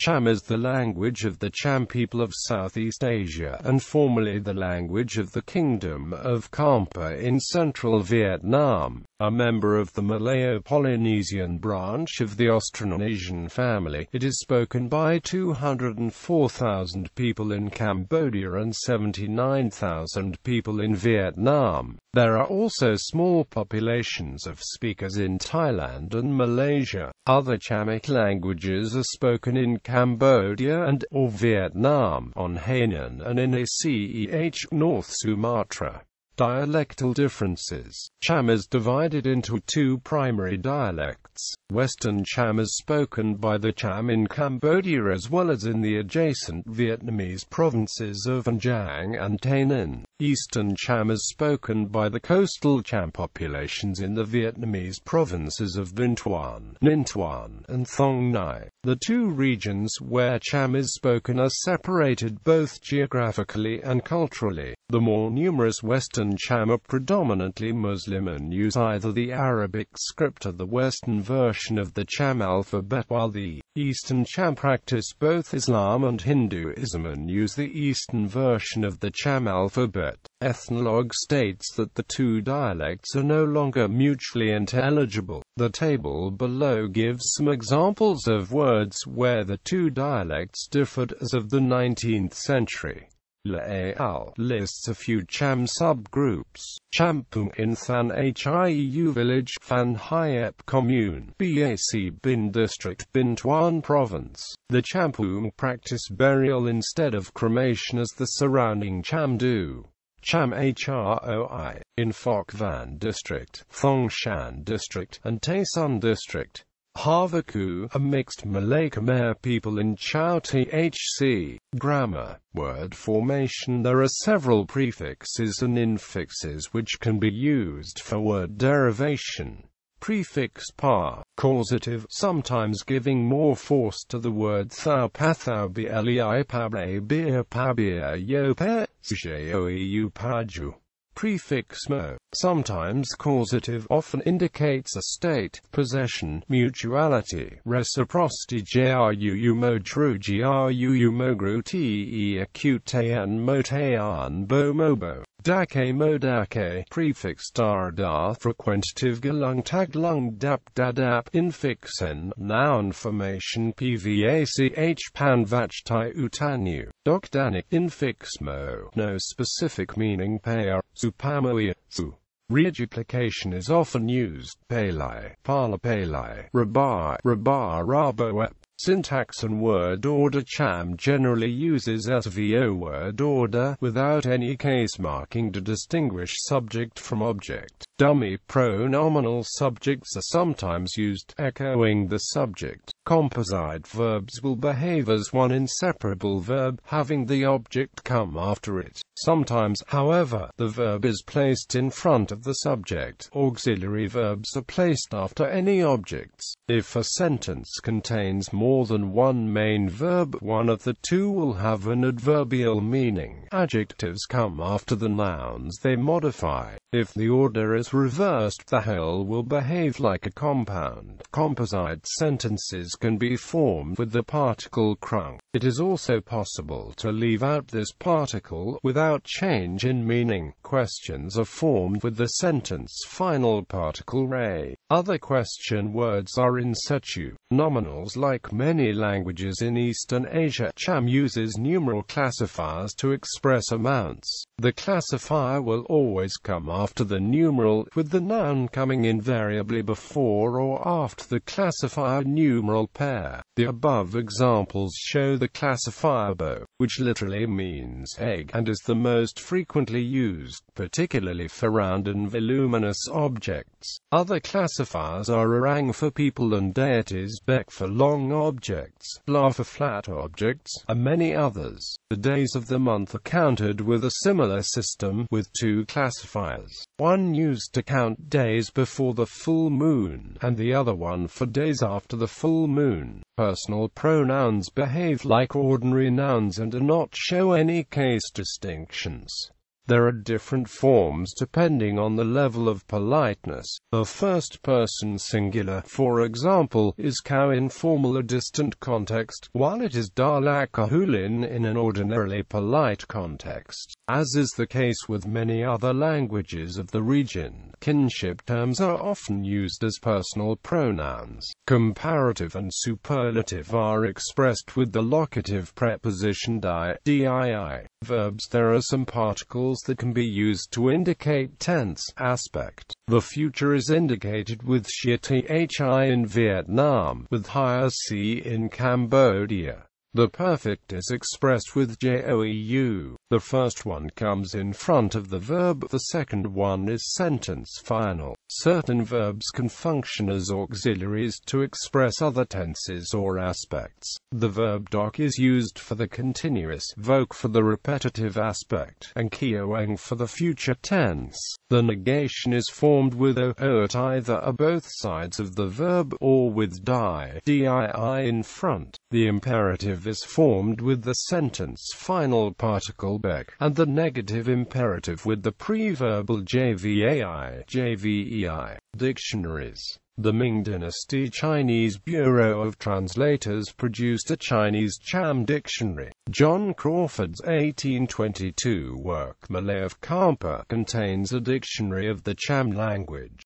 Cham is the language of the Cham people of Southeast Asia and formerly the language of the Kingdom of Campa in central Vietnam. A member of the Malayo-Polynesian branch of the Austronesian family, it is spoken by 204,000 people in Cambodia and 79,000 people in Vietnam. There are also small populations of speakers in Thailand and Malaysia. Other Chamic languages are spoken in Cambodia and/or Vietnam, on Hainan and in Aceh, North Sumatra. Dialectal differences. Cham is divided into two primary dialects. Western Cham is spoken by the Cham in Cambodia as well as in the adjacent Vietnamese provinces of An Giang and Hainan. Eastern Cham is spoken by the coastal Cham populations in the Vietnamese provinces of Binh Thuan, Ninh Thuan, and Thong Nai. The two regions where Cham is spoken are separated both geographically and culturally. The more numerous Western Cham are predominantly Muslim and use either the Arabic script or the Western version of the Cham alphabet, while the Eastern Cham practice both Islam and Hinduism and use the Eastern version of the Cham alphabet. Ethnologue states that the two dialects are no longer mutually intelligible. The table below gives some examples of words where the two dialects differed as of the 19th century. Laal lists a few Cham subgroups. Champung in Than Hieu village, Phan Hiep commune, Bac Bin district, Binh Thuan province. The Champung practice burial instead of cremation as the surrounding Cham do. Cham Hroi, in Phoc Van district, Thong Shan district, and Tay Son district. Havaku, a mixed Malay Khmer people in Chau Thc. Grammar. Word formation. There are several prefixes and infixes which can be used for word derivation. Prefix pa, causative, sometimes giving more force to the word thou pathau blei pabe beer pabia yo pe, eu paju. Prefix mo, sometimes causative, often indicates a state, possession, mutuality, reciprocity. Gru mo tru gru mo gru te acute an mo tean bo mobo. Dake mo dake. Prefix dar da, frequentative galung tag lung dap dadap. Infixen, noun formation pvach pan vach tai utanu. Docdanic. Infix mo, no specific meaning pair, supamoia, su. Reduplication is often used. Palai, pala palai, rabai, rabo. Syntax and word order. Cham generally uses SVO word order, without any case marking to distinguish subject from object. Dummy pronominal subjects are sometimes used, echoing the subject. Composite verbs will behave as one inseparable verb, having the object come after it. Sometimes, however, the verb is placed in front of the subject. Auxiliary verbs are placed after any objects. If a sentence contains more than one main verb, one of the two will have an adverbial meaning. Adjectives come after the nouns they modify. If the order is reversed, the whole will behave like a compound. Composite sentences can be formed with the particle crung. It is also possible to leave out this particle without change in meaning. Questions are formed with the sentence final particle re. Other question words are in situ. Nominals. Like many languages in Eastern Asia, Cham uses numeral classifiers to express amounts. The classifier will always come after the numeral, with the noun coming invariably before or after the classifier numeral pair. The above examples show the classifier bo, which literally means egg, and is the most frequently used, particularly for round and voluminous objects. Other classifiers are orang for people and deities, bek for long objects, bla for flat objects, and many others. The days of the month are counted with a similar system, with two classifiers. One used to count days before the full moon, and the other one for days after the full moon. Personal pronouns behave like ordinary nouns and do not show any case distinctions. There are different forms depending on the level of politeness. The first-person singular, for example, is kau in formal or distant context, while it is dalakahulin in an ordinarily polite context. As is the case with many other languages of the region, kinship terms are often used as personal pronouns. Comparative and superlative are expressed with the locative preposition dii. Verbs. There are some particles that can be used to indicate tense, aspect. The future is indicated with thi in Vietnam, with higher c in Cambodia. The perfect is expressed with joeu. The first one comes in front of the verb, the second one is sentence final. Certain verbs can function as auxiliaries to express other tenses or aspects. The verb doc is used for the continuous, voc for the repetitive aspect, and kioeng for the future tense. The negation is formed with o at either or both sides of the verb, or with dii in front. The imperative is formed with the sentence final particle bec, and the negative imperative with the preverbal jvai. Dictionaries. The Ming Dynasty Chinese Bureau of Translators produced a Chinese Cham dictionary. John Crawford's 1822 work, Malay of Campa, contains a dictionary of the Cham language.